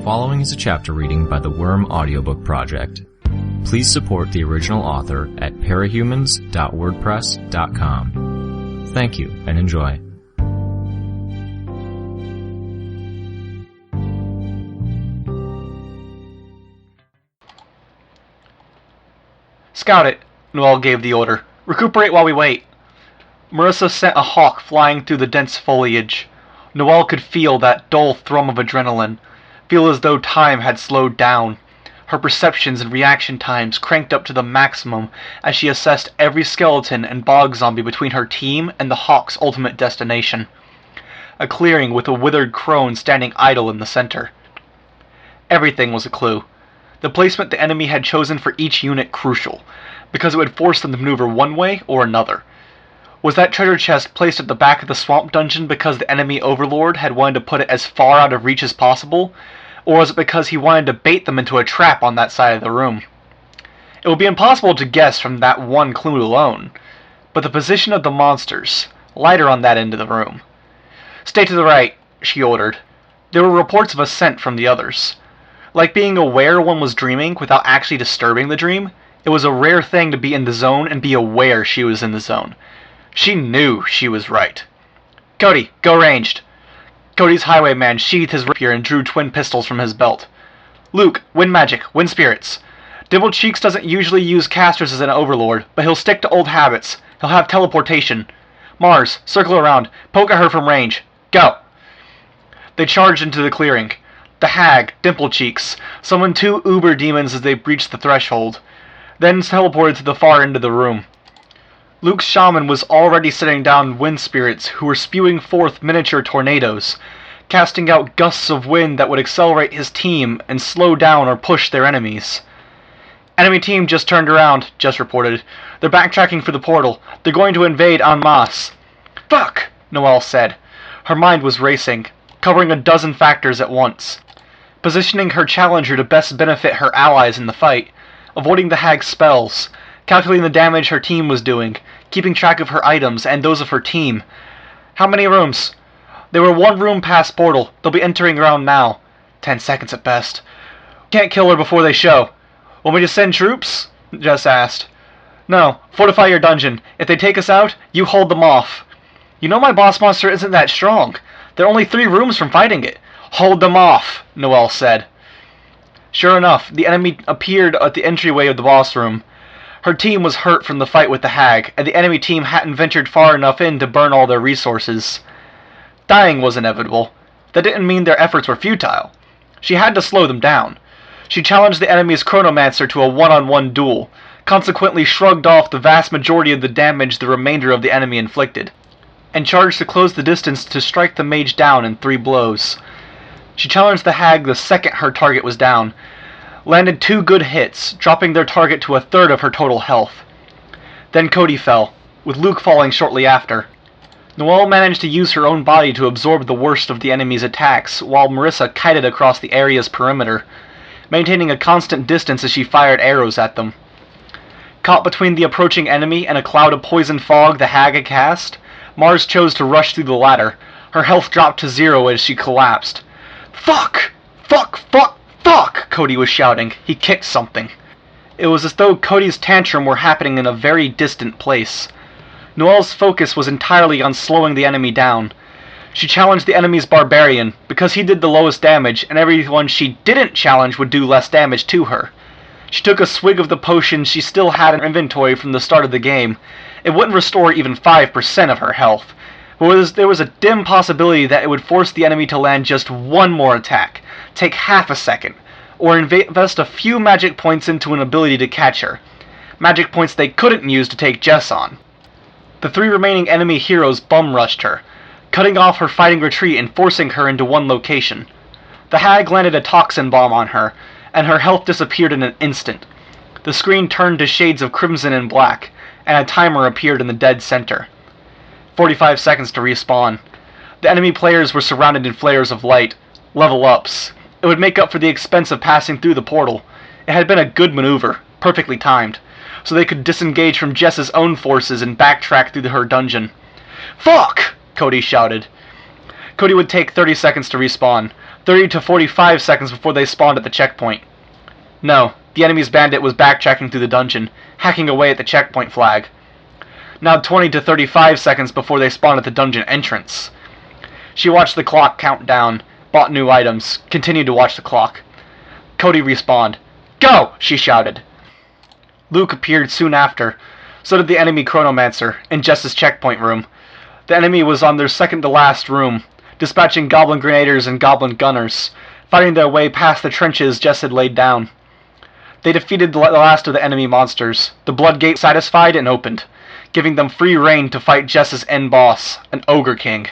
following is a chapter reading by the Worm Audiobook Project. Please support the original author at parahumans.wordpress.com. Thank you and enjoy. Scout it, Noel gave the order. Recuperate while we wait. Marissa sent a hawk flying through the dense foliage. Noel could feel that dull thrum of adrenaline, feel as though time had slowed down. Her perceptions and reaction times cranked up to the maximum as she assessed every skeleton and bog zombie between her team and the hawk's ultimate destination. A clearing with a withered crone standing idle in the center. Everything was a clue. The placement the enemy had chosen for each unit crucial, because it would force them to maneuver one way or another. Was that treasure chest placed at the back of the swamp dungeon because the enemy overlord had wanted to put it as far out of reach as possible, or was it because he wanted to bait them into a trap on that side of the room? It would be impossible to guess from that one clue alone, but the position of the monsters, lighter on that end of the room. "Stay to the right," she ordered. There were reports of a scent from the others. Like being aware one was dreaming without actually disturbing the dream, it was a rare thing to be in the zone and be aware she was in the zone. She knew she was right. "Cody, go ranged." Cody's highwayman sheathed his rapier and drew twin pistols from his belt. "Luke, wind magic, wind spirits. Dimple Cheeks doesn't usually use casters as an overlord, but he'll stick to old habits. He'll have teleportation. Mars, circle around, poke at her from range. Go!" They charged into the clearing. The hag, Dimple Cheeks, summoned two uber demons as they breached the threshold, then teleported to the far end of the room. Luke's shaman was already setting down wind spirits who were spewing forth miniature tornadoes, casting out gusts of wind that would accelerate his team and slow down or push their enemies. "Enemy team just turned around," Jess reported. "They're backtracking for the portal. They're going to invade en masse." "Fuck!" Noelle said. Her mind was racing, covering a dozen factors at once. Positioning her challenger to best benefit her allies in the fight, avoiding the hag's spells, calculating the damage her team was doing, keeping track of her items and those of her team. How many rooms? They were one room past portal. They'll be entering around now. 10 seconds at best. "Can't kill her before they show." "Want me to send troops?" Jess asked. "No, fortify your dungeon. If they take us out, you hold them off." "You know my boss monster isn't that strong. They're only 3 rooms from fighting it." "Hold them off," Noelle said. Sure enough, the enemy appeared at the entryway of the boss room. Her team was hurt from the fight with the hag, and the enemy team hadn't ventured far enough in to burn all their resources. Dying was inevitable. That didn't mean their efforts were futile. She had to slow them down. She challenged the enemy's chronomancer to a one-on-one duel, consequently shrugged off the vast majority of the damage the remainder of the enemy inflicted, and charged to close the distance to strike the mage down in 3 blows. She challenged the hag the second her target was down, landed 2 good hits, dropping their target to 1/3 of her total health. Then Cody fell, with Luke falling shortly after. Noelle managed to use her own body to absorb the worst of the enemy's attacks, while Marissa kited across the area's perimeter, maintaining a constant distance as she fired arrows at them. Caught between the approaching enemy and a cloud of poison fog the hag had cast, Mars chose to rush through the latter. Her health dropped to 0 as she collapsed. "Fuck! Fuck! Fuck! Fuck!" Cody was shouting. He kicked something. It was as though Cody's tantrum were happening in a very distant place. Noelle's focus was entirely on slowing the enemy down. She challenged the enemy's barbarian, because he did the lowest damage, and everyone she didn't challenge would do less damage to her. She took a swig of the potion she still had in her inventory from the start of the game. It wouldn't restore even 5% of her health, but there was a dim possibility that it would force the enemy to land just one more attack, take half a second, or invest a few magic points into an ability to catch her. Magic points they couldn't use to take Jess on. The 3 remaining enemy heroes bum-rushed her, cutting off her fighting retreat and forcing her into one location. The hag landed a toxin bomb on her, and her health disappeared in an instant. The screen turned to shades of crimson and black, and a timer appeared in the dead center. 45 seconds to respawn. The enemy players were surrounded in flares of light, level ups. It would make up for the expense of passing through the portal. It had been a good maneuver, perfectly timed, so they could disengage from Jess's own forces and backtrack through her dungeon. "Fuck!" Cody shouted. Cody would take 30 seconds to respawn. 30 to 45 seconds before they spawned at the checkpoint. No, the enemy's bandit was backtracking through the dungeon, hacking away at the checkpoint flag. Now 20 to 35 seconds before they spawned at the dungeon entrance. She watched the clock count down, bought new items, continued to watch the clock. Cody respawned. "Go!" she shouted. Luke appeared soon after. So did the enemy Chronomancer, in Jess's checkpoint room. The enemy was on their second-to-last room, dispatching goblin grenadiers and goblin gunners, fighting their way past the trenches Jess had laid down. They defeated the last of the enemy monsters, the Blood Gate satisfied and opened, giving them free rein to fight Jess's end boss, an Ogre King.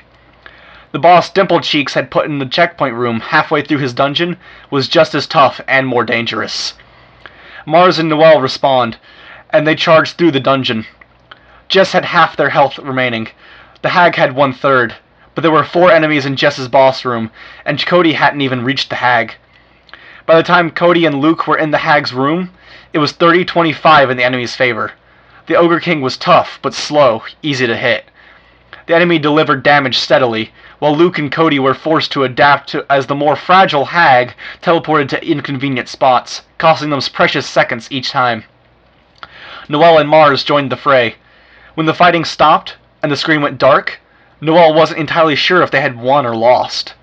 The boss Dimple Cheeks had put in the checkpoint room halfway through his dungeon was just as tough and more dangerous. Mars and Noelle respawned, and they charged through the dungeon. Jess had half their health remaining. The hag had 1/3, but there were 4 enemies in Jess's boss room, and Cody hadn't even reached the hag. By the time Cody and Luke were in the hag's room, it was 30-25 in the enemy's favor. The Ogre King was tough, but slow, easy to hit. The enemy delivered damage steadily, while Luke and Cody were forced to adapt as the more fragile hag teleported to inconvenient spots, costing them precious seconds each time. Noelle and Mars joined the fray. When the fighting stopped and the screen went dark, Noelle wasn't entirely sure if they had won or lost.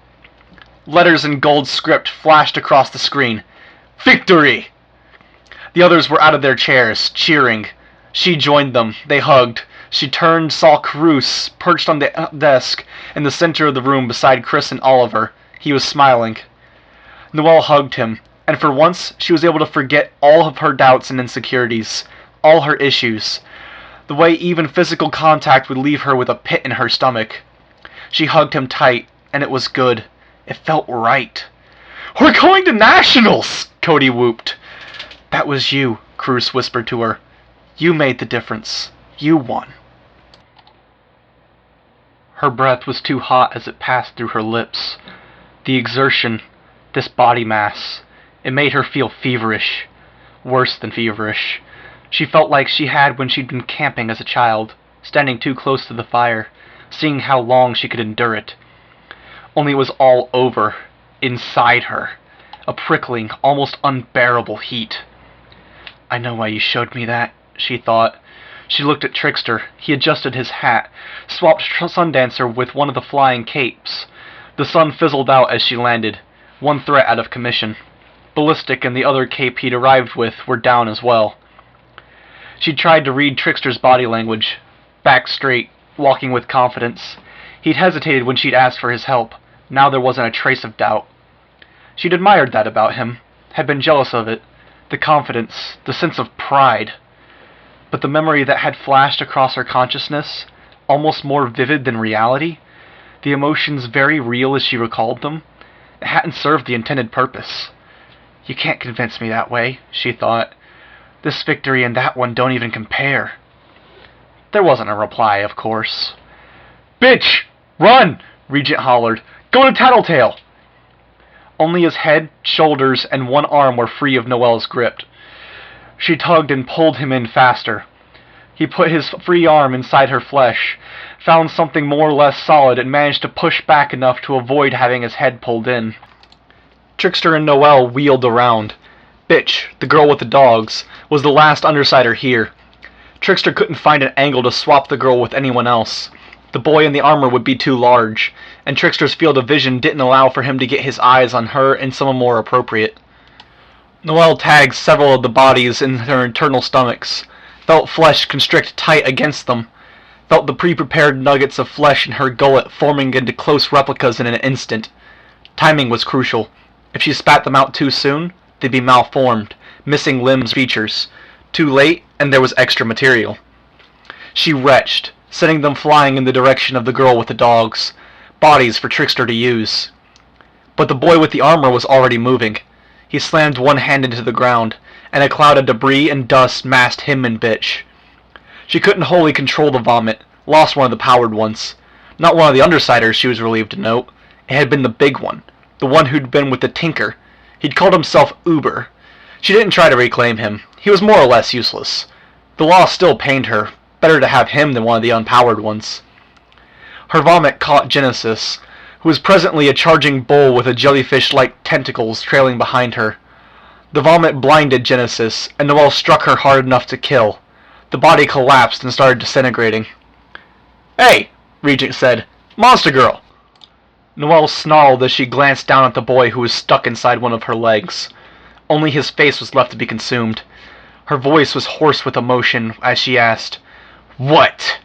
Letters in gold script flashed across the screen. Victory! The others were out of their chairs, cheering. She joined them. They hugged. She turned, saw Carus perched on the desk in the center of the room beside Chris and Oliver. He was smiling. Noelle hugged him, and for once she was able to forget all of her doubts and insecurities, all her issues, the way even physical contact would leave her with a pit in her stomach. She hugged him tight, and it was good. It felt right. "We're going to Nationals!" Cody whooped. "That was you," Carus whispered to her. "You made the difference. You won." Her breath was too hot as it passed through her lips. The exertion, this body mass, it made her feel feverish. Worse than feverish. She felt like she had when she'd been camping as a child, standing too close to the fire, seeing how long she could endure it. Only it was all over, inside her, a prickling, almost unbearable heat. "I know why you showed me that," she thought. She looked at Trickster. He adjusted his hat, swapped Sundancer with one of the flying capes. The sun fizzled out as she landed, one threat out of commission. Ballistic and the other cape he'd arrived with were down as well. She tried to read Trickster's body language. Back straight, walking with confidence. He'd hesitated when she'd asked for his help. Now there wasn't a trace of doubt. She'd admired that about him, had been jealous of it. The confidence, the sense of pride. But the memory that had flashed across her consciousness, almost more vivid than reality, the emotions very real as she recalled them, it hadn't served the intended purpose. "You can't convince me that way," she thought. "This victory and that one don't even compare." There wasn't a reply, of course. "Bitch! Run!" Regent hollered. "Go to Tattletale!" Only his head, shoulders, and one arm were free of Noelle's grip. She tugged and pulled him in faster. He put his free arm inside her flesh, found something more or less solid, and managed to push back enough to avoid having his head pulled in. Trickster and Noelle wheeled around. Bitch, the girl with the dogs, was the last Undersider here. Trickster couldn't find an angle to swap the girl with anyone else. The boy in the armor would be too large, and Trickster's field of vision didn't allow for him to get his eyes on her and someone more appropriate. Noelle tagged several of the bodies in her internal stomachs, felt flesh constrict tight against them, felt the pre-prepared nuggets of flesh in her gullet forming into close replicas in an instant. Timing was crucial. If she spat them out too soon, they'd be malformed, missing limbs, features. Too late, and there was extra material. She retched, sending them flying in the direction of the girl with the dogs, bodies for Trickster to use. But the boy with the armor was already moving. He slammed one hand into the ground, and a cloud of debris and dust masked him and Bitch. She couldn't wholly control the vomit, lost one of the powered ones. Not one of the Undersiders, she was relieved to note. It had been the big one, the one who'd been with the Tinker. He'd called himself Uber. She didn't try to reclaim him. He was more or less useless. The loss still pained her. Better to have him than one of the unpowered ones. Her vomit caught Genesis, who was presently a charging bull with a jellyfish-like tentacles trailing behind her. The vomit blinded Genesis, and Noelle struck her hard enough to kill. The body collapsed and started disintegrating. "Hey!" Regent said. "Monster girl!" Noelle snarled as she glanced down at the boy who was stuck inside one of her legs. Only his face was left to be consumed. Her voice was hoarse with emotion as she asked, "What?"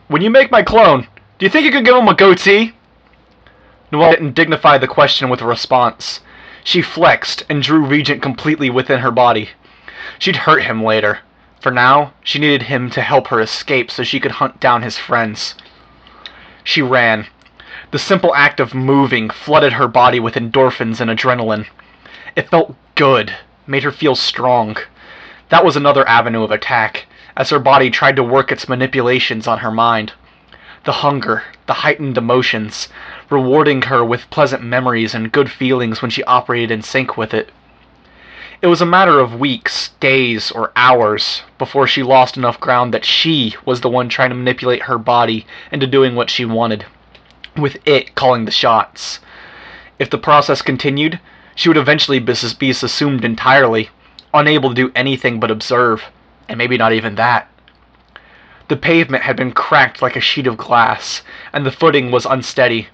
"When you make my clone, do you think you could give him a goatee?" Noelle didn't dignify the question with a response. She flexed and drew Regent completely within her body. She'd hurt him later. For now, she needed him to help her escape so she could hunt down his friends. She ran. The simple act of moving flooded her body with endorphins and adrenaline. It felt good, made her feel strong. That was another avenue of attack, as her body tried to work its manipulations on her mind. The hunger, the heightened emotions, rewarding her with pleasant memories and good feelings when she operated in sync with it. It was a matter of weeks, days, or hours before she lost enough ground that she was the one trying to manipulate her body into doing what she wanted, with it calling the shots. If the process continued, she would eventually be subsumed entirely, unable to do anything but observe, and maybe not even that. The pavement had been cracked like a sheet of glass, and the footing was unsteady,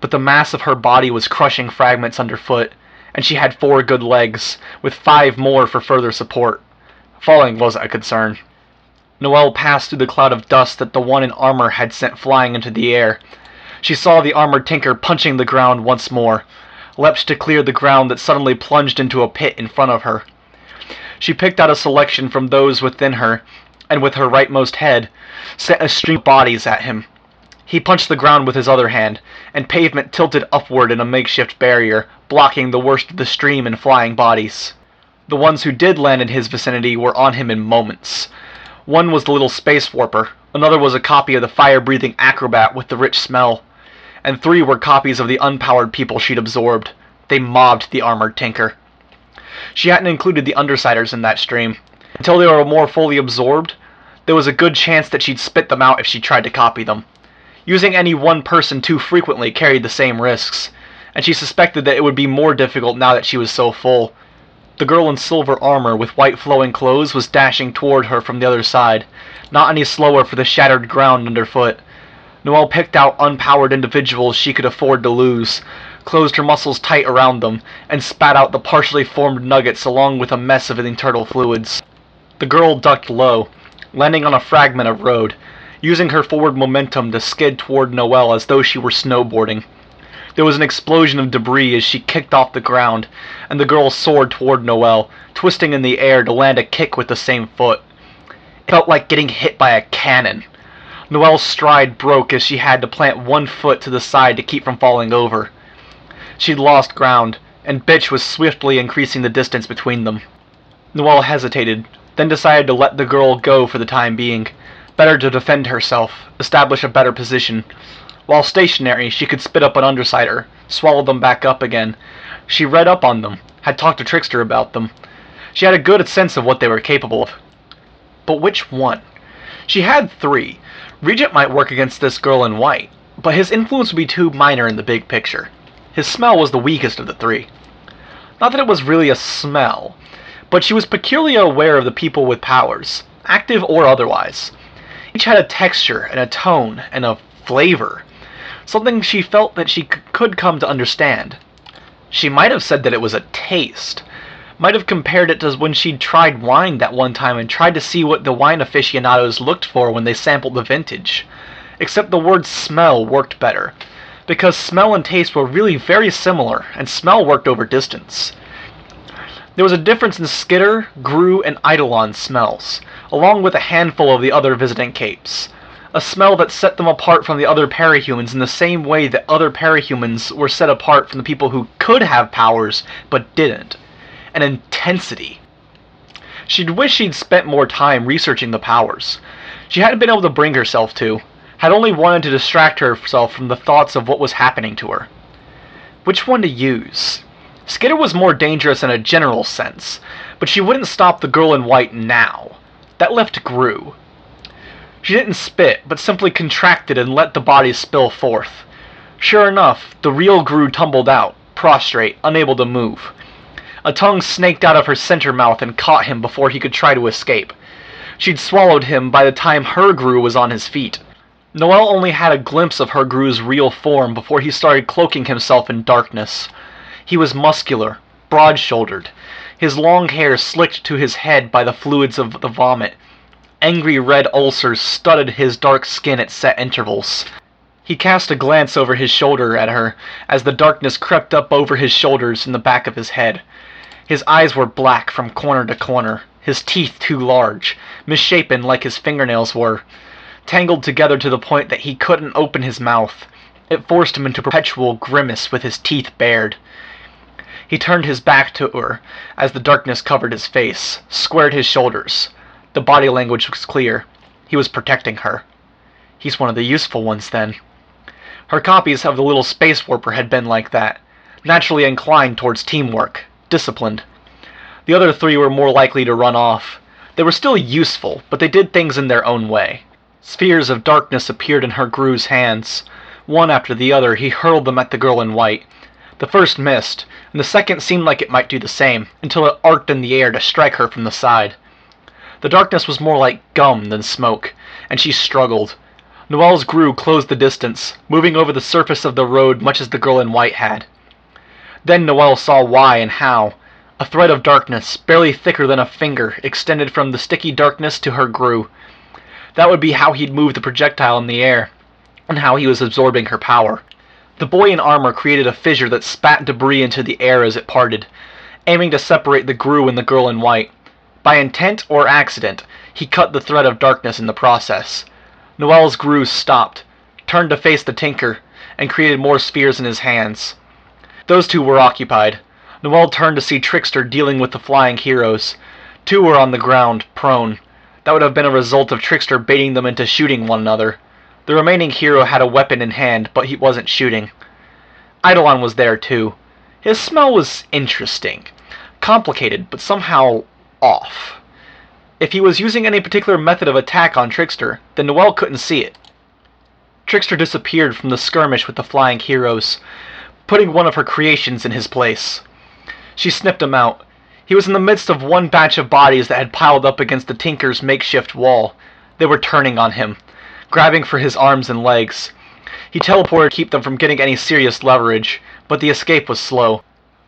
but the mass of her body was crushing fragments underfoot, and she had 4 good legs, with 5 more for further support. Falling wasn't a concern. Noelle passed through the cloud of dust that the one in armor had sent flying into the air. She saw the armored tinker punching the ground once more, leapt to clear the ground that suddenly plunged into a pit in front of her. She picked out a selection from those within her, and with her rightmost head, sent a stream of bodies at him. He punched the ground with his other hand, and pavement tilted upward in a makeshift barrier, blocking the worst of the stream and flying bodies. The ones who did land in his vicinity were on him in moments. One was the little space warper, another was a copy of the fire-breathing acrobat with the rich smell, and 3 were copies of the unpowered people she'd absorbed. They mobbed the armored tinker. She hadn't included the Undersiders in that stream. Until they were more fully absorbed, there was a good chance that she'd spit them out if she tried to copy them. Using any one person too frequently carried the same risks, and she suspected that it would be more difficult now that she was so full. The girl in silver armor with white flowing clothes was dashing toward her from the other side, not any slower for the shattered ground underfoot. Noelle picked out unpowered individuals she could afford to lose, closed her muscles tight around them, and spat out the partially formed nuggets along with a mess of internal fluids. The girl ducked low, landing on a fragment of road, using her forward momentum to skid toward Noelle as though she were snowboarding. There was an explosion of debris as she kicked off the ground, and the girl soared toward Noelle, twisting in the air to land a kick with the same foot. It felt like getting hit by a cannon. Noelle's stride broke as she had to plant one foot to the side to keep from falling over. She'd lost ground, and Bitch was swiftly increasing the distance between them. Noelle hesitated, then decided to let the girl go for the time being. Better to defend herself, establish a better position. While stationary, she could spit up an Undersider, swallow them back up again. She read up on them, had talked to Trickster about them. She had a good sense of what they were capable of. But which one? She had 3. Regent might work against this girl in white, but his influence would be too minor in the big picture. His smell was the weakest of the 3. Not that it was really a smell, but she was peculiarly aware of the people with powers, active or otherwise. Each had a texture and a tone and a flavor, something she felt that she could come to understand. She might have said that it was a taste, might have compared it to when she'd tried wine that one time and tried to see what the wine aficionados looked for when they sampled the vintage. Except the word smell worked better, because smell and taste were really very similar, and smell worked over distance. There was a difference in Skitter, Gru, and Eidolon's smells, along with a handful of the other visiting capes. A smell that set them apart from the other parahumans in the same way that other parahumans were set apart from the people who could have powers but didn't. An intensity. She'd wish she'd spent more time researching the powers. She hadn't been able to bring herself to, had only wanted to distract herself from the thoughts of what was happening to her. Which one to use? Skitter was more dangerous in a general sense, but she wouldn't stop the girl in white now. That left Gru. She didn't spit, but simply contracted and let the body spill forth. Sure enough, the real Gru tumbled out, prostrate, unable to move. A tongue snaked out of her center mouth and caught him before he could try to escape. She'd swallowed him by the time her Gru was on his feet. Noel only had a glimpse of her Gru's real form before he started cloaking himself in darkness. He was muscular, broad-shouldered, his long hair slicked to his head by the fluids of the vomit. Angry red ulcers studded his dark skin at set intervals. He cast a glance over his shoulder at her as the darkness crept up over his shoulders and the back of his head. His eyes were black from corner to corner, his teeth too large, misshapen like his fingernails were, tangled together to the point that he couldn't open his mouth. It forced him into perpetual grimace with his teeth bared. He turned his back to her as the darkness covered his face, squared his shoulders. The body language was clear. He was protecting her. He's one of the useful ones, then. Her copies of the little space warper had been like that, naturally inclined towards teamwork, disciplined. The other three were more likely to run off. They were still useful, but they did things in their own way. Spheres of darkness appeared in her Gru's hands. One after the other, he hurled them at the girl in white. The first missed, and the second seemed like it might do the same, until it arced in the air to strike her from the side. The darkness was more like gum than smoke, and she struggled. Noel's Gru closed the distance, moving over the surface of the road much as the girl in white had. Then Noel saw why and how. A thread of darkness, barely thicker than a finger, extended from the sticky darkness to her Gru. That would be how he'd move the projectile in the air, and how he was absorbing her power. The boy in armor created a fissure that spat debris into the air as it parted, aiming to separate the Gru and the girl in white. By intent or accident, he cut the thread of darkness in the process. Noel's Gru stopped, turned to face the Tinker, and created more spheres in his hands. Those two were occupied. Noel turned to see Trickster dealing with the flying heroes. Two were on the ground, prone. That would have been a result of Trickster baiting them into shooting one another. The remaining hero had a weapon in hand, but he wasn't shooting. Eidolon was there too. His smell was interesting. Complicated, but somehow off. If he was using any particular method of attack on Trickster, then Noel couldn't see it. Trickster disappeared from the skirmish with the flying heroes, putting one of her creations in his place. She snipped him out. He was in the midst of one batch of bodies that had piled up against the Tinker's makeshift wall. They were turning on him, grabbing for his arms and legs. He teleported to keep them from getting any serious leverage, but the escape was slow.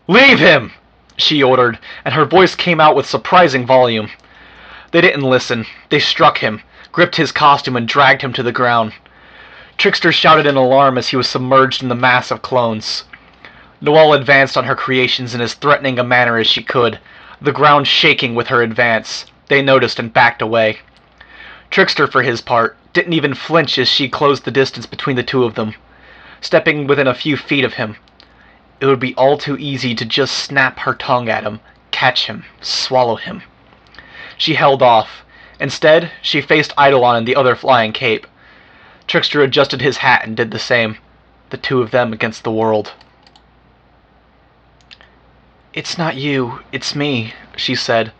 "Leave him!" she ordered, and her voice came out with surprising volume. They didn't listen. They struck him, gripped his costume, and dragged him to the ground. Trickster shouted in alarm as he was submerged in the mass of clones. Noel advanced on her creations in as threatening a manner as she could, the ground shaking with her advance. They noticed and backed away. Trickster, for his part, didn't even flinch as she closed the distance between the two of them, stepping within a few feet of him. It would be all too easy to just snap her tongue at him, catch him, swallow him. She held off. Instead, she faced Eidolon and the other flying cape. Trickster adjusted his hat and did the same. The two of them against the world. "It's not you, it's me," she said.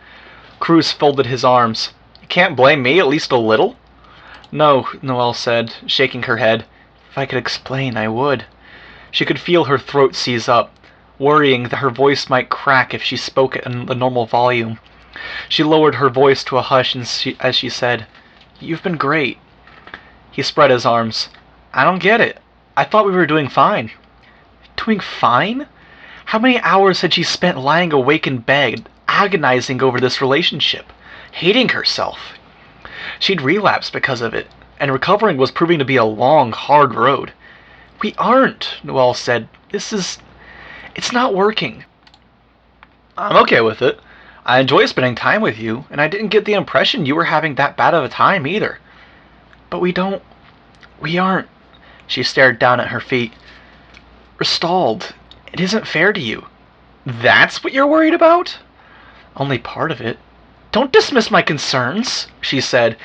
Cruz folded his arms. "You can't blame me, at least a little?" "No," Noel said, shaking her head. "If I could explain, I would." She could feel her throat seize up, worrying that her voice might crack if she spoke at the normal volume. She lowered her voice to a hush as she said, "You've been great." He spread his arms. "I don't get it. I thought we were doing fine." Doing fine? How many hours had she spent lying awake in bed, agonizing over this relationship, hating herself? She'd relapsed because of it, and recovering was proving to be a long, hard road. "We aren't," Noel said. It's not working." "I'm okay with it. I enjoy spending time with you, and I didn't get the impression you were having that bad of a time either." "But we aren't." She stared down at her feet. "We're stalled. It isn't fair to you." "That's what you're worried about?" "Only part of it." "Don't dismiss my concerns," she said,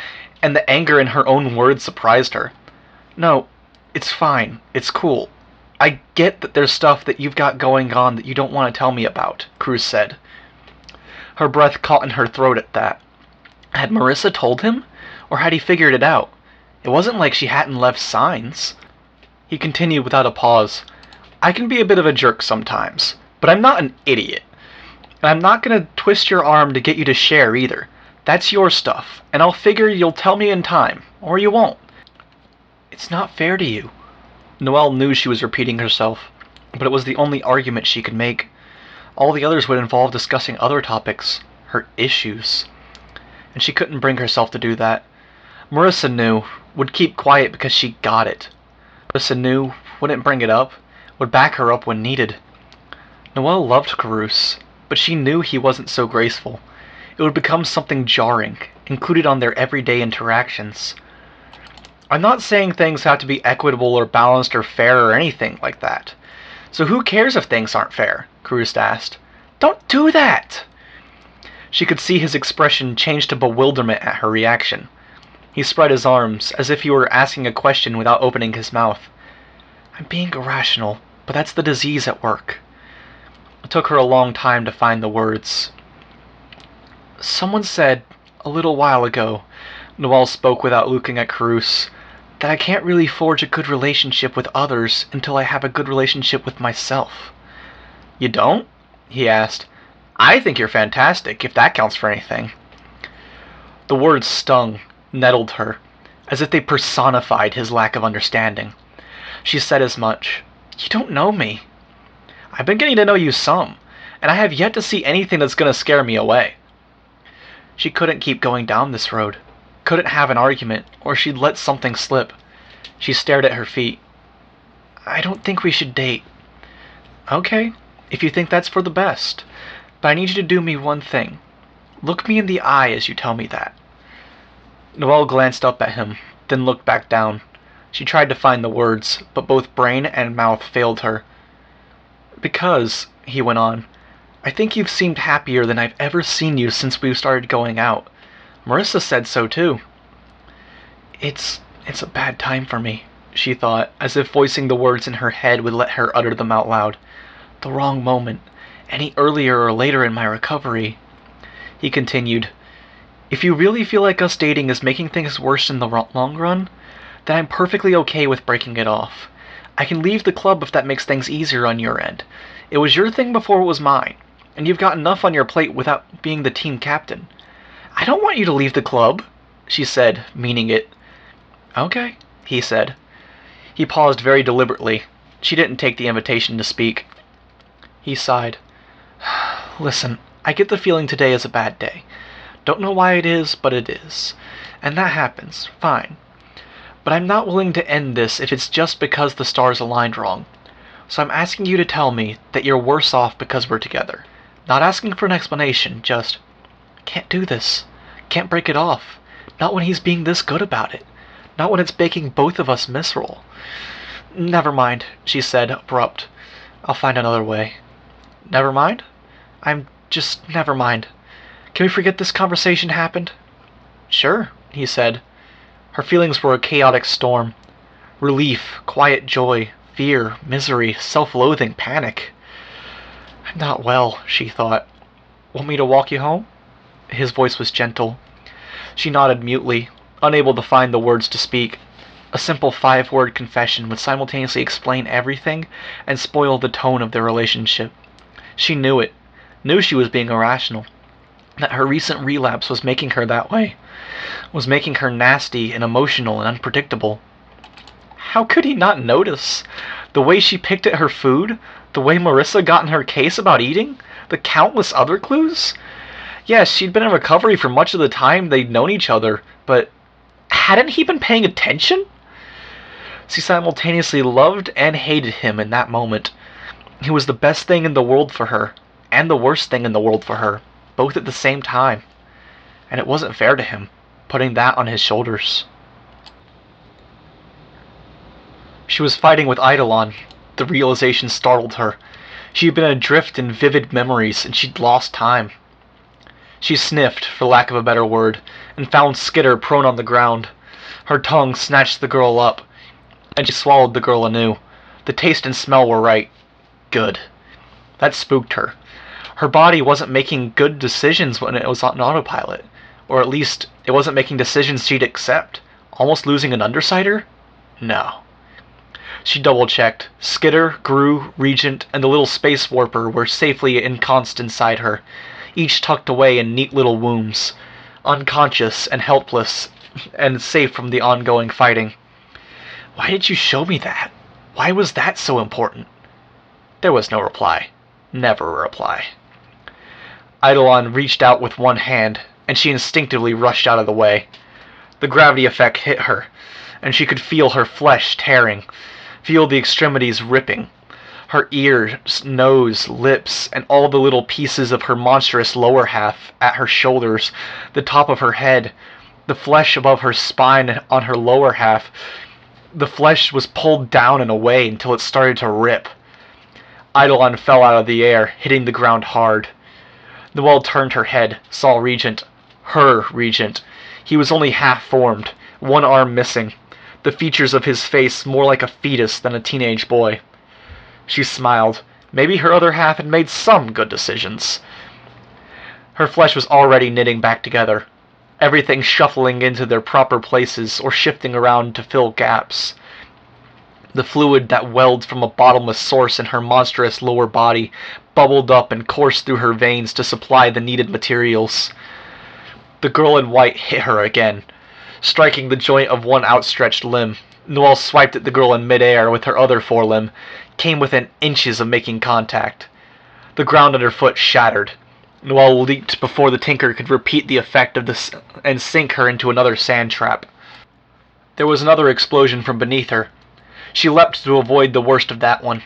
and the anger in her own words surprised her. "No, it's fine. It's cool. I get that there's stuff that you've got going on that you don't want to tell me about," Cruz said. Her breath caught in her throat at that. Had Marissa told him? Or had he figured it out? It wasn't like she hadn't left signs. He continued without a pause. I can be a bit of a jerk sometimes, but I'm not an idiot. And I'm not gonna twist your arm to get you to share either. That's your stuff, and I'll figure you'll tell me in time, or you won't. It's not fair to you. Noelle knew she was repeating herself, but it was the only argument she could make. All the others would involve discussing other topics, her issues. And she couldn't bring herself to do that. Marissa knew, would keep quiet because she got it. Marissa knew, wouldn't bring it up, would back her up when needed. Noelle loved Caruso, but she knew he wasn't so graceful. It would become something jarring, included on their everyday interactions. I'm not saying things have to be equitable or balanced or fair or anything like that. So who cares if things aren't fair? Caruso asked. Don't do that! She could see his expression change to bewilderment at her reaction. He spread his arms, as if he were asking a question without opening his mouth. I'm being irrational, but that's the disease at work. It took her a long time to find the words. Someone said, a little while ago, Noelle spoke without looking at Caruso, that I can't really forge a good relationship with others until I have a good relationship with myself. You don't? He asked. I think you're fantastic, if that counts for anything. The words stung, nettled her, as if they personified his lack of understanding. She said as much. You don't know me. I've been getting to know you some, and I have yet to see anything that's going to scare me away. She couldn't keep going down this road. Couldn't have an argument, or she'd let something slip. She stared at her feet. I don't think we should date. Okay, if you think that's for the best. But I need you to do me one thing. Look me in the eye as you tell me that. Noelle glanced up at him, then looked back down. She tried to find the words, but both brain and mouth failed her. Because, he went on, I think you've seemed happier than I've ever seen you since we started going out. Marissa said so too. It's a bad time for me, she thought, as if voicing the words in her head would let her utter them out loud. The wrong moment. Any earlier or later in my recovery. He continued, if you really feel like us dating is making things worse in the long run, then I'm perfectly okay with breaking it off. I can leave the club if that makes things easier on your end. It was your thing before it was mine, and you've got enough on your plate without being the team captain. I don't want you to leave the club, she said, meaning it. Okay, he said. He paused very deliberately. She didn't take the invitation to speak. He sighed. Listen, I get the feeling today is a bad day. Don't know why it is, but it is. And that happens. Fine. But I'm not willing to end this if it's just because the stars aligned wrong. So I'm asking you to tell me that you're worse off because we're together. Not asking for an explanation, just... Can't do this. Can't break it off. Not when he's being this good about it. Not when it's making both of us miserable. Never mind, she said, abrupt. I'll find another way. Never mind? Never mind. Can we forget this conversation happened? Sure, he said. Her feelings were a chaotic storm. Relief, quiet joy, fear, misery, self-loathing, panic. I'm not well, she thought. Want me to walk you home? His voice was gentle. She nodded mutely, unable to find the words to speak. A simple 5-word confession would simultaneously explain everything and spoil the tone of their relationship. She knew it, knew she was being irrational, that her recent relapse was making her that way, was making her nasty and emotional and unpredictable. How could he not notice? The way she picked at her food, the way Marissa got in her case about eating, the countless other clues? Yes, she'd been in recovery for much of the time they'd known each other, but hadn't he been paying attention? She simultaneously loved and hated him in that moment. He was the best thing in the world for her, and the worst thing in the world for her, both at the same time. And it wasn't fair to him, putting that on his shoulders. She was fighting with Eidolon. The realization startled her. She had been adrift in vivid memories, and she'd lost time. She sniffed, for lack of a better word, and found Skitter prone on the ground. Her tongue snatched the girl up, and she swallowed the girl anew. The taste and smell were right. Good. That spooked her. Her body wasn't making good decisions when it was on autopilot. Or at least, it wasn't making decisions she'd accept. Almost losing an undersider? No. She double-checked. Skitter, Gru, Regent, and the little space warper were safely ensconced inside her, each tucked away in neat little wombs, unconscious and helpless, and safe from the ongoing fighting. Why did you show me that? Why was that so important? There was no reply. Never a reply. Eidolon reached out with one hand, and she instinctively rushed out of the way. The gravity effect hit her, and she could feel her flesh tearing, feel the extremities ripping. Her ears, nose, lips, and all the little pieces of her monstrous lower half, at her shoulders, the top of her head, the flesh above her spine on her lower half, the flesh was pulled down and away until it started to rip. Eidolon fell out of the air, hitting the ground hard. Noelle turned her head, saw Regent. Her Regent. He was only half-formed, one arm missing, the features of his face more like a fetus than a teenage boy. She smiled. Maybe her other half had made some good decisions. Her flesh was already knitting back together, everything shuffling into their proper places or shifting around to fill gaps. The fluid that welled from a bottomless source in her monstrous lower body bubbled up and coursed through her veins to supply the needed materials. The girl in white hit her again, striking the joint of one outstretched limb. Noelle swiped at the girl in midair with her other forelimb, came within inches of making contact. The ground underfoot shattered. Noelle leaped before the Tinker could repeat the effect of this and sink her into another sand trap. There was another explosion from beneath her. She leapt to avoid the worst of that one.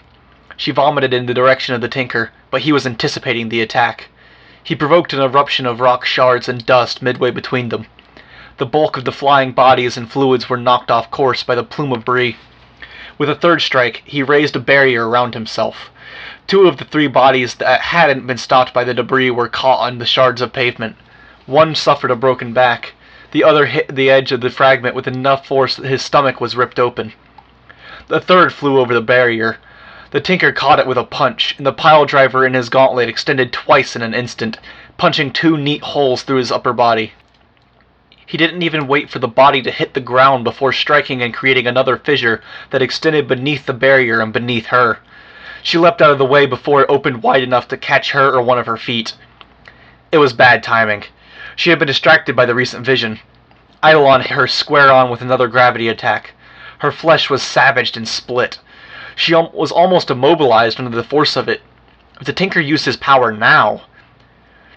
She vomited in the direction of the Tinker, but he was anticipating the attack. He provoked an eruption of rock shards and dust midway between them. The bulk of the flying bodies and fluids were knocked off course by the plume of debris. With a third strike, he raised a barrier around himself. Two of the three bodies that hadn't been stopped by the debris were caught on the shards of pavement. One suffered a broken back. The other hit the edge of the fragment with enough force that his stomach was ripped open. The third flew over the barrier. The Tinker caught it with a punch, and the pile driver in his gauntlet extended twice in an instant, punching two neat holes through his upper body. He didn't even wait for the body to hit the ground before striking and creating another fissure that extended beneath the barrier and beneath her. She leapt out of the way before it opened wide enough to catch her or one of her feet. It was bad timing. She had been distracted by the recent vision. Eidolon hit her square on with another gravity attack. Her flesh was savaged and split. She was almost immobilized under the force of it. If the Tinker used his power now...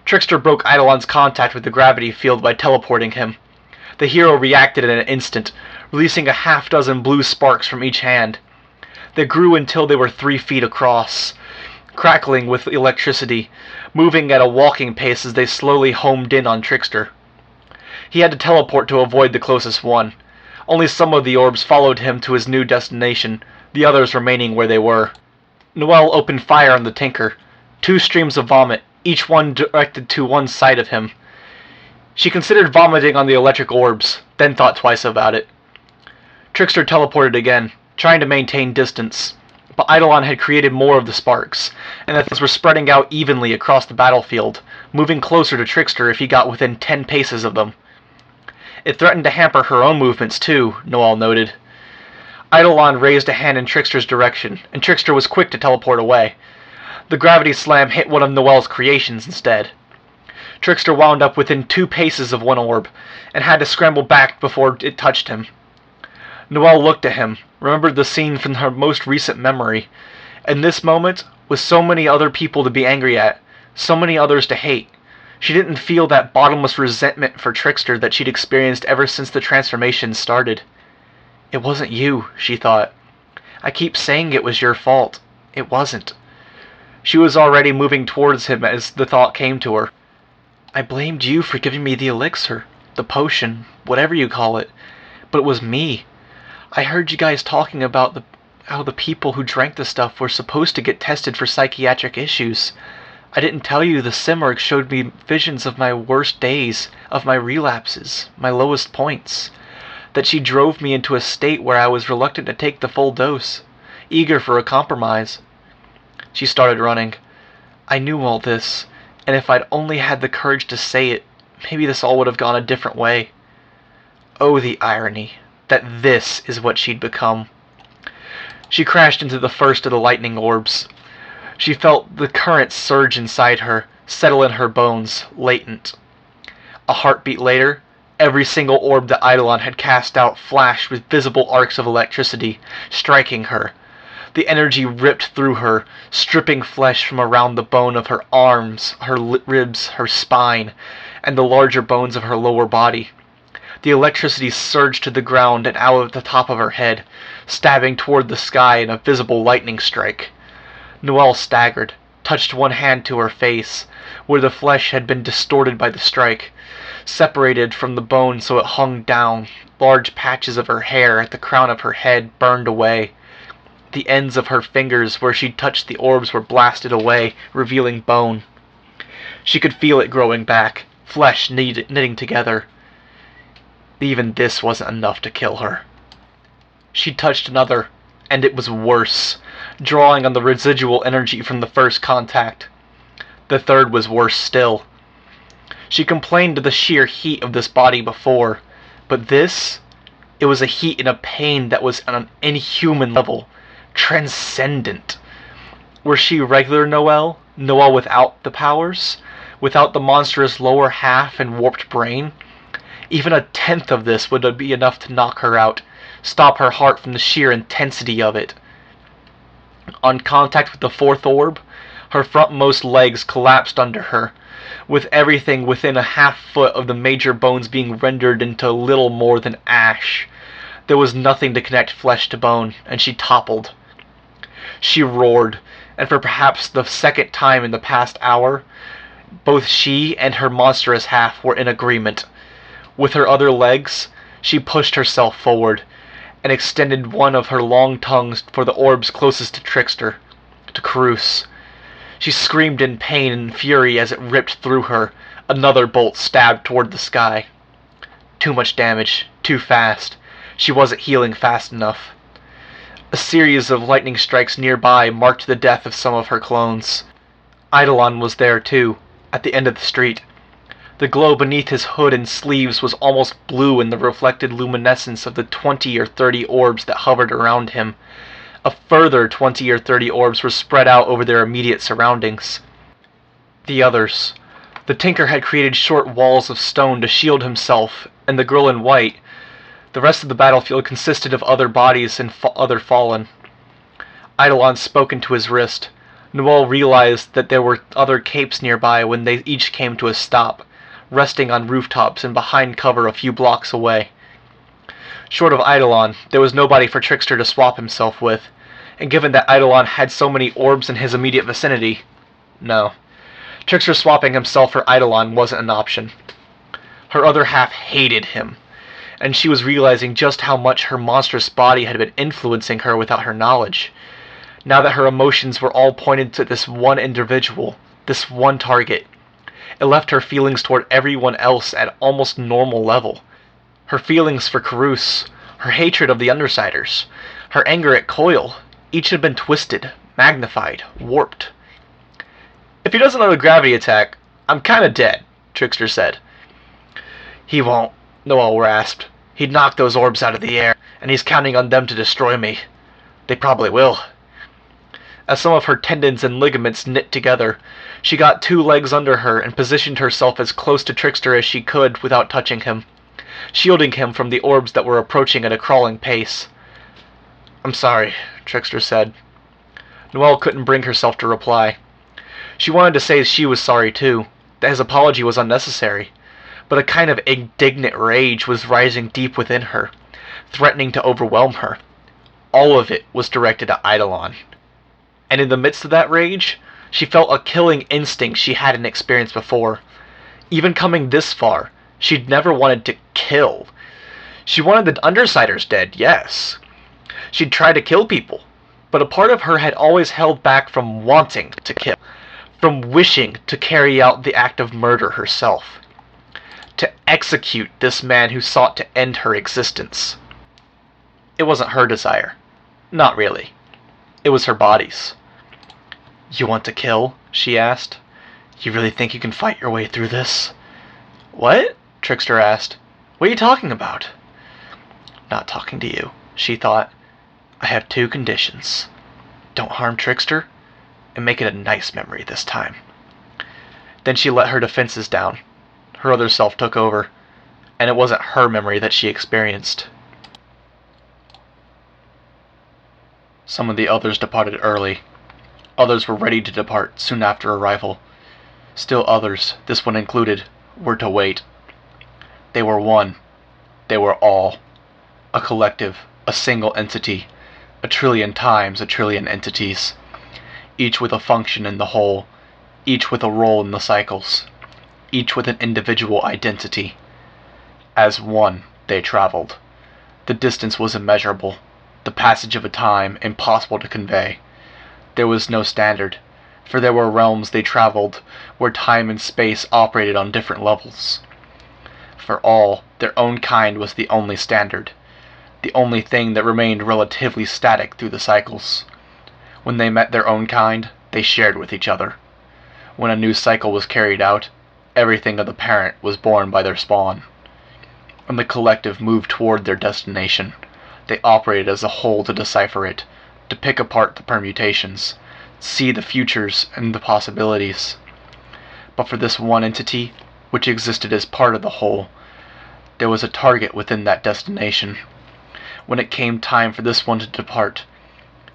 Trickster broke Eidolon's contact with the gravity field by teleporting him. The hero reacted in an instant, releasing a half-dozen blue sparks from each hand. They grew until they were 3 feet across, crackling with electricity, moving at a walking pace as they slowly homed in on Trickster. He had to teleport to avoid the closest one. Only some of the orbs followed him to his new destination, the others remaining where they were. Noelle opened fire on the Tinker. 2 streams of vomit, each one directed to one side of him. She considered vomiting on the electric orbs, then thought twice about it. Trickster teleported again, trying to maintain distance, but Eidolon had created more of the sparks, and the things were spreading out evenly across the battlefield, moving closer to Trickster if he got within 10 paces of them. It threatened to hamper her own movements too, Noelle noted. Eidolon raised a hand in Trickster's direction, and Trickster was quick to teleport away. The gravity slam hit one of Noelle's creations instead. Trickster wound up within 2 paces of one orb, and had to scramble back before it touched him. Noelle looked at him, remembered the scene from her most recent memory, and this moment, with so many other people to be angry at, so many others to hate, she didn't feel that bottomless resentment for Trickster that she'd experienced ever since the transformation started. It wasn't you, she thought. I keep saying it was your fault. It wasn't. She was already moving towards him as the thought came to her. I blamed you for giving me the elixir, the potion, whatever you call it, but it was me. I heard you guys talking about how the people who drank the stuff were supposed to get tested for psychiatric issues. I didn't tell you the Simurg showed me visions of my worst days, of my relapses, my lowest points. That she drove me into a state where I was reluctant to take the full dose, eager for a compromise. She started running. I knew all this, and if I'd only had the courage to say it, maybe this all would have gone a different way. Oh, the irony, that this is what she'd become. She crashed into the first of the lightning orbs. She felt the current surge inside her, settle in her bones, latent. A heartbeat later, every single orb that Eidolon had cast out flashed with visible arcs of electricity, striking her. The energy ripped through her, stripping flesh from around the bone of her arms, her ribs, her spine, and the larger bones of her lower body. The electricity surged to the ground and out of the top of her head, stabbing toward the sky in a visible lightning strike. Noelle staggered, touched one hand to her face, where the flesh had been distorted by the strike, separated from the bone so it hung down. Large patches of her hair at the crown of her head burned away. The ends of her fingers where she'd touched the orbs were blasted away, revealing bone. She could feel it growing back, flesh knitting together. Even this wasn't enough to kill her. She touched another, and it was worse, drawing on the residual energy from the first contact. The third was worse still. She complained of the sheer heat of this body before, but this, it was a heat and a pain that was on an inhuman level, transcendent. Were she regular Noelle? Noelle without the powers? Without the monstrous lower half and warped brain? Even a tenth of this would be enough to knock her out, stop her heart from the sheer intensity of it. On contact with the fourth orb, her frontmost legs collapsed under her, with everything within a half-foot of the major bones being rendered into little more than ash. There was nothing to connect flesh to bone, and she toppled. She roared, and for perhaps the second time in the past hour, both she and her monstrous half were in agreement. With her other legs, she pushed herself forward, and extended one of her long tongues for the orbs closest to Trickster, to Karus. She screamed in pain and fury as it ripped through her. Another bolt stabbed toward the sky. Too much damage, too fast. She wasn't healing fast enough. A series of lightning strikes nearby marked the death of some of her clones. Eidolon was there too, at the end of the street. The glow beneath his hood and sleeves was almost blue in the reflected luminescence of the 20 or 30 orbs that hovered around him. A further 20 or 30 orbs were spread out over their immediate surroundings. The others. The Tinker had created short walls of stone to shield himself, and the girl in white. The rest of the battlefield consisted of other bodies and other fallen. Eidolon spoke into his wrist. Noelle realized that there were other capes nearby when they each came to a stop, resting on rooftops and behind cover a few blocks away. Short of Eidolon, there was nobody for Trickster to swap himself with, and given that Eidolon had so many orbs in his immediate vicinity, no. Trickster swapping himself for Eidolon wasn't an option. Her other half hated him, and she was realizing just how much her monstrous body had been influencing her without her knowledge. Now that her emotions were all pointed to this one individual, this one target, it left her feelings toward everyone else at almost normal level. Her feelings for Karus, her hatred of the Undersiders, her anger at Coil, each had been twisted, magnified, warped. "If he does another gravity attack, I'm kinda dead," Trickster said. "He won't," Noelle rasped. "He'd knock those orbs out of the air, and he's counting on them to destroy me. They probably will." As some of her tendons and ligaments knit together, she got 2 legs under her and positioned herself as close to Trickster as she could without touching him, shielding him from the orbs that were approaching at a crawling pace. "I'm sorry," Trickster said. Noelle couldn't bring herself to reply. She wanted to say she was sorry too, that his apology was unnecessary, but a kind of indignant rage was rising deep within her, threatening to overwhelm her. All of it was directed at Eidolon. And in the midst of that rage, she felt a killing instinct she hadn't experienced before. Even coming this far, she'd never wanted to kill. She wanted the Undersiders dead, yes. She'd tried to kill people, but a part of her had always held back from wanting to kill, from wishing to carry out the act of murder herself, to execute this man who sought to end her existence. It wasn't her desire. Not really. It was her body's. "You want to kill?" she asked. "You really think you can fight your way through this?" "What?" Trickster asked. "What are you talking about?" Not talking to you, she thought. I have two conditions. Don't harm Trickster, and make it a nice memory this time. Then she let her defenses down. Her other self took over, and it wasn't her memory that she experienced. Some of the others departed early. Others were ready to depart soon after arrival. Still others, this one included, were to wait. They were one. They were all. A collective, a single entity, a trillion times a trillion entities, each with a function in the whole, each with a role in the cycles, each with an individual identity. As one, they traveled. The distance was immeasurable, the passage of a time impossible to convey. There was no standard, for there were realms they traveled where time and space operated on different levels. For all, their own kind was the only standard, the only thing that remained relatively static through the cycles. When they met their own kind, they shared with each other. When a new cycle was carried out, everything of the parent was born by their spawn. When the collective moved toward their destination, they operated as a whole to decipher it, to pick apart the permutations, see the futures and the possibilities. But for this one entity, which existed as part of the whole, there was a target within that destination. When it came time for this one to depart,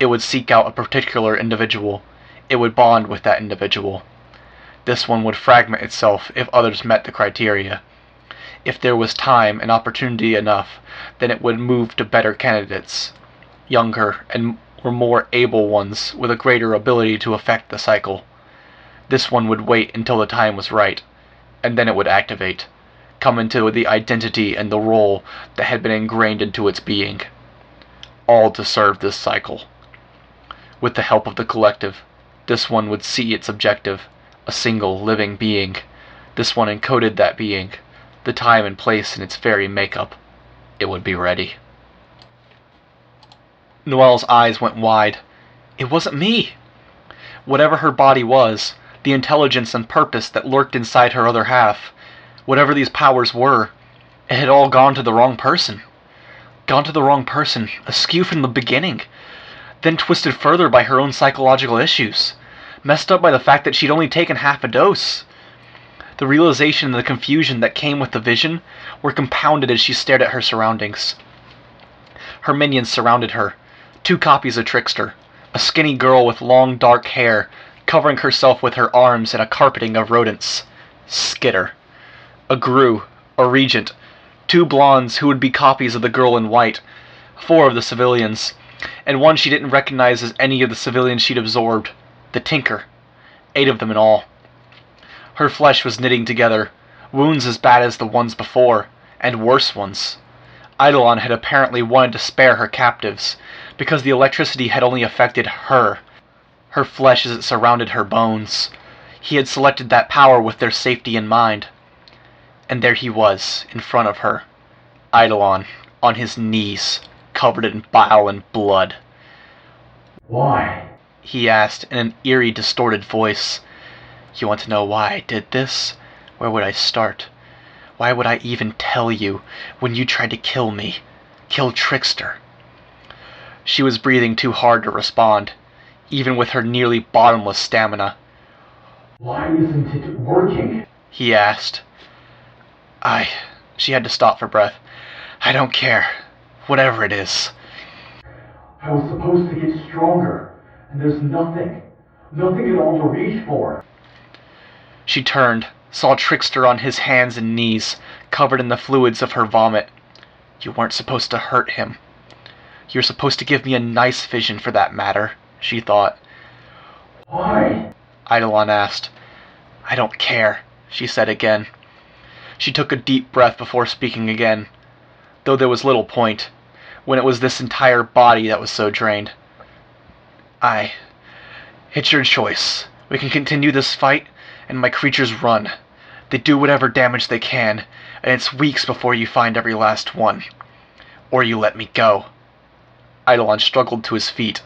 it would seek out a particular individual. It would bond with that individual. This one would fragment itself if others met the criteria. If there was time and opportunity enough, then it would move to better candidates, younger and more able ones with a greater ability to affect the cycle. This one would wait until the time was right, and then it would activate, come into the identity and the role that had been ingrained into its being, all to serve this cycle. With the help of the collective, this one would see its objective, a single living being. This one encoded that being, the time and place in its very makeup. It would be ready. Noelle's eyes went wide. It wasn't me. Whatever her body was, the intelligence and purpose that lurked inside her other half, whatever these powers were, it had all gone to the wrong person. Gone to the wrong person, askew from the beginning, then twisted further by her own psychological issues, messed up by the fact that she'd only taken half a dose. The realization and the confusion that came with the vision were compounded as she stared at her surroundings. Her minions surrounded her, 2 copies of Trickster, a skinny girl with long dark hair, covering herself with her arms in a carpeting of rodents. Skitter. A Gru, a Regent, 2 blondes who would be copies of the girl in white, 4 of the civilians, and one she didn't recognize as any of the civilians she'd absorbed, the Tinker. 8 of them in all. Her flesh was knitting together, wounds as bad as the ones before, and worse ones. Eidolon had apparently wanted to spare her captives, because the electricity had only affected her flesh as it surrounded her bones. He had selected that power with their safety in mind. And there he was, in front of her, Eidolon, on his knees, covered in bile and blood. Why? He asked in an eerie, distorted voice. You want to know why I did this? Where would I start? Why would I even tell you when you tried to kill me? Kill Trickster? She was breathing too hard to respond, even with her nearly bottomless stamina. Why isn't it working? He asked. She had to stop for breath. I don't care. Whatever it is. I was supposed to get stronger, and there's nothing at all to reach for. She turned, saw Trickster on his hands and knees, covered in the fluids of her vomit. You weren't supposed to hurt him. You're supposed to give me a nice vision for that matter, she thought. Why? Eidolon asked. I don't care, she said again. She took a deep breath before speaking again, though there was little point, when it was this entire body that was so drained. It's your choice. We can continue this fight, and my creatures run. They do whatever damage they can, and it's weeks before you find every last one. Or you let me go. Eidolon struggled to his feet.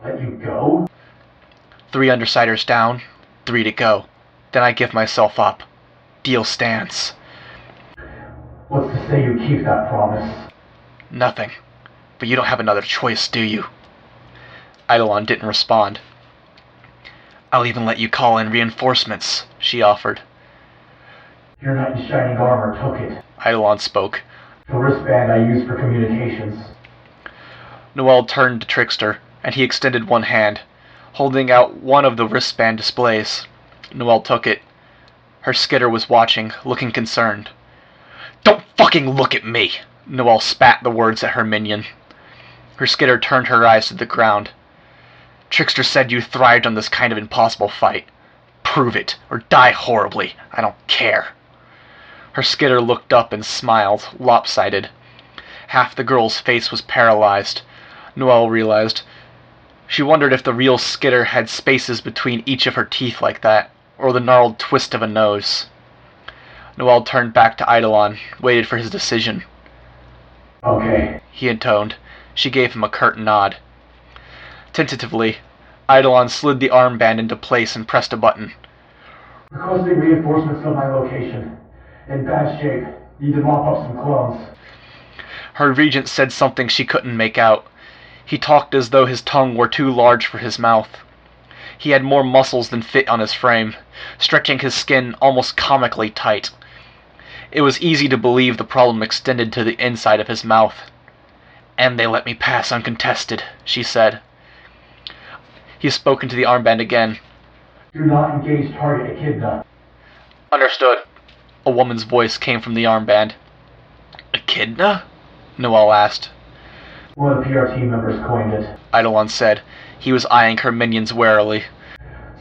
Let you go? 3 Undersiders down, 3 to go. Then I give myself up. Deal stands. What's to say you keep that promise? Nothing. But you don't have another choice, do you? Eidolon didn't respond. I'll even let you call in reinforcements, she offered. Your knight in shining armor took it. Eidolon spoke. The wristband I use for communications. Noelle turned to Trickster, and he extended one hand, holding out one of the wristband displays. Noelle took it. Her skitter was watching, looking concerned. Don't fucking look at me! Noelle spat the words at her minion. Her skitter turned her eyes to the ground. Trickster said you thrived on this kind of impossible fight. Prove it, or die horribly. I don't care. Her skitter looked up and smiled, lopsided. Half the girl's face was paralyzed, Noelle realized. She wondered if the real skitter had spaces between each of her teeth like that, or the gnarled twist of a nose. Noelle turned back to Eidolon, waited for his decision. Okay, he intoned. She gave him a curt nod. Tentatively, Eidolon slid the armband into place and pressed a button. Requesting reinforcements of my location. In bad shape. Need to mop up some clones. Her regent said something she couldn't make out. He talked as though his tongue were too large for his mouth. He had more muscles than fit on his frame, stretching his skin almost comically tight. It was easy to believe the problem extended to the inside of his mouth. And they let me pass uncontested, she said. He spoke into the armband again. Do not engage target Echidna. Understood. A woman's voice came from the armband. Echidna? Noelle asked. One of the PR team members coined it, Eidolon said. He was eyeing her minions warily.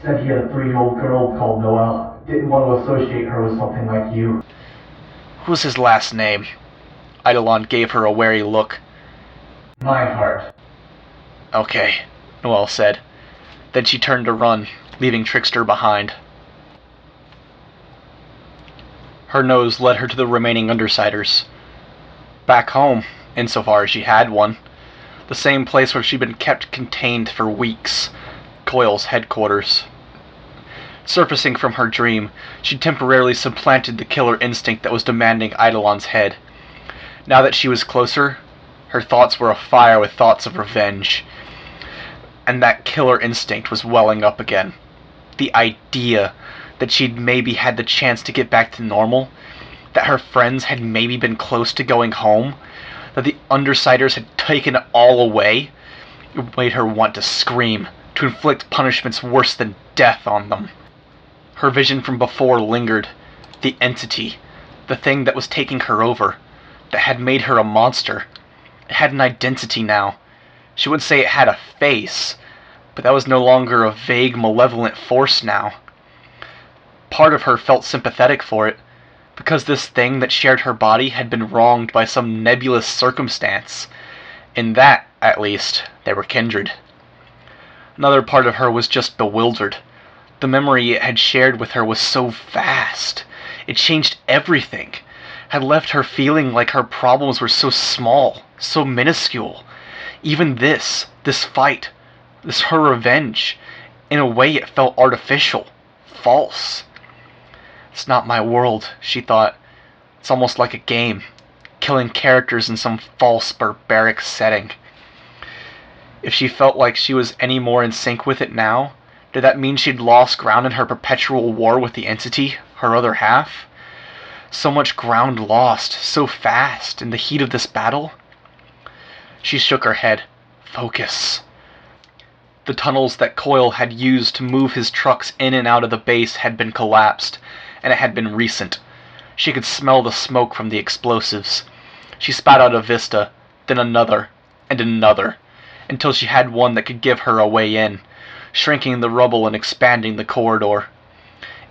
Said he had a 3-year-old girl called Noelle. Didn't want to associate her with something like you. Who's his last name? Eidolon gave her a wary look. Meinhardt. Okay, Noelle said. Then she turned to run, leaving Trickster behind. Her nose led her to the remaining Undersiders. Back home, insofar as she had one. The same place where she'd been kept contained for weeks. Coil's headquarters. Surfacing from her dream, she temporarily supplanted the killer instinct that was demanding Eidolon's head. Now that she was closer, her thoughts were afire with thoughts of revenge. And that killer instinct was welling up again. The idea that she'd maybe had the chance to get back to normal, that her friends had maybe been close to going home, that the Undersiders had taken it all away, it made her want to scream, to inflict punishments worse than death on them. Her vision from before lingered. The entity, the thing that was taking her over, that had made her a monster. It had an identity now. She wouldn't say it had a face, but that was no longer a vague, malevolent force now. Part of her felt sympathetic for it, because this thing that shared her body had been wronged by some nebulous circumstance. In that, at least, they were kindred. Another part of her was just bewildered. The memory it had shared with her was so vast. It changed everything. Had left her feeling like her problems were so small, so minuscule. Even this fight, this her revenge, in a way it felt artificial, false. It's not my world, she thought. It's almost like a game, killing characters in some false, barbaric setting. If she felt like she was any more in sync with it now, did that mean she'd lost ground in her perpetual war with the entity, her other half? So much ground lost, so fast, in the heat of this battle? She shook her head. Focus. The tunnels that Coil had used to move his trucks in and out of the base had been collapsed, and it had been recent. She could smell the smoke from the explosives. She spat out a vista, then another, and another, until she had one that could give her a way in, shrinking the rubble and expanding the corridor.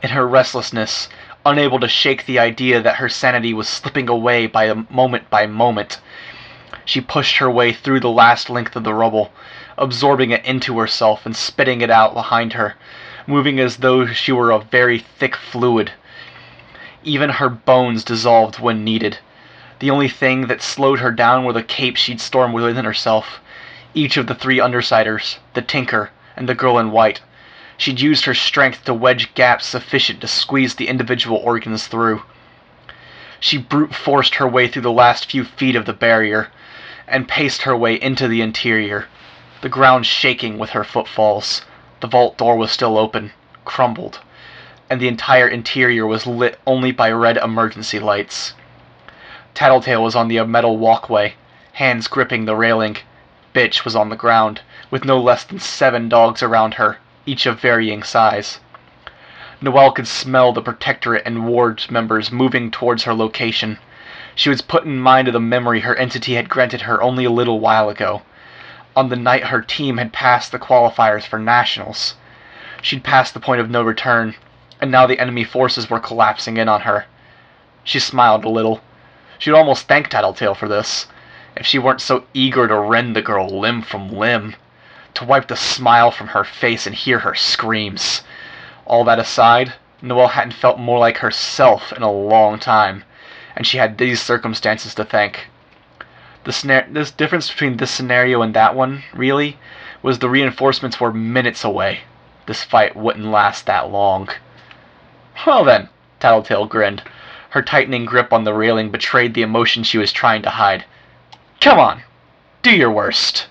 In her restlessness, unable to shake the idea that her sanity was slipping away by moment, she pushed her way through the last length of the rubble, absorbing it into herself and spitting it out behind her, moving as though she were a very thick fluid. Even her bones dissolved when needed. The only thing that slowed her down were the capes she'd stormed within herself. Each of the 3 Undersiders, the Tinker, and the girl in white. She'd used her strength to wedge gaps sufficient to squeeze the individual organs through. She brute-forced her way through the last few feet of the barrier, and paced her way into the interior, the ground shaking with her footfalls. The vault door was still open, crumbled, and the entire interior was lit only by red emergency lights. Tattletale was on the metal walkway, hands gripping the railing. Bitch was on the ground, with no less than 7 dogs around her, each of varying size. Noelle could smell the Protectorate and Ward members moving towards her location. She was put in mind of the memory her entity had granted her only a little while ago, on the night her team had passed the qualifiers for Nationals. She'd passed the point of no return, and now the enemy forces were collapsing in on her. She smiled a little. She'd almost thank Tattletale for this, if she weren't so eager to rend the girl limb from limb, to wipe the smile from her face and hear her screams. All that aside, Noelle hadn't felt more like herself in a long time, and she had these circumstances to thank. This difference between this scenario and that one, really, was the reinforcements were minutes away. This fight wouldn't last that long. Well then, Tattletale grinned. Her tightening grip on the railing betrayed the emotion she was trying to hide. Come on, do your worst.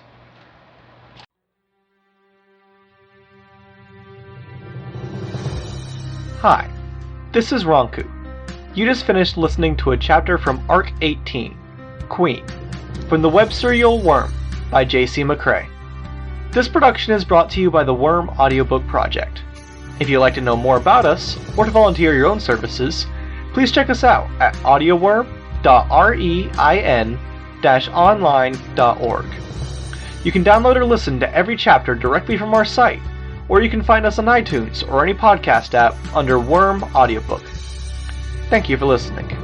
Hi, this is Ranku. You just finished listening to a chapter from Arc 18, Queen, from the web serial Worm by J.C. McCrae. This production is brought to you by the Worm Audiobook Project. If you'd like to know more about us, or to volunteer your own services, please check us out at audioworm.rein-online.org. You can download or listen to every chapter directly from our site, or you can find us on iTunes or any podcast app under Worm Audiobook. Thank you for listening.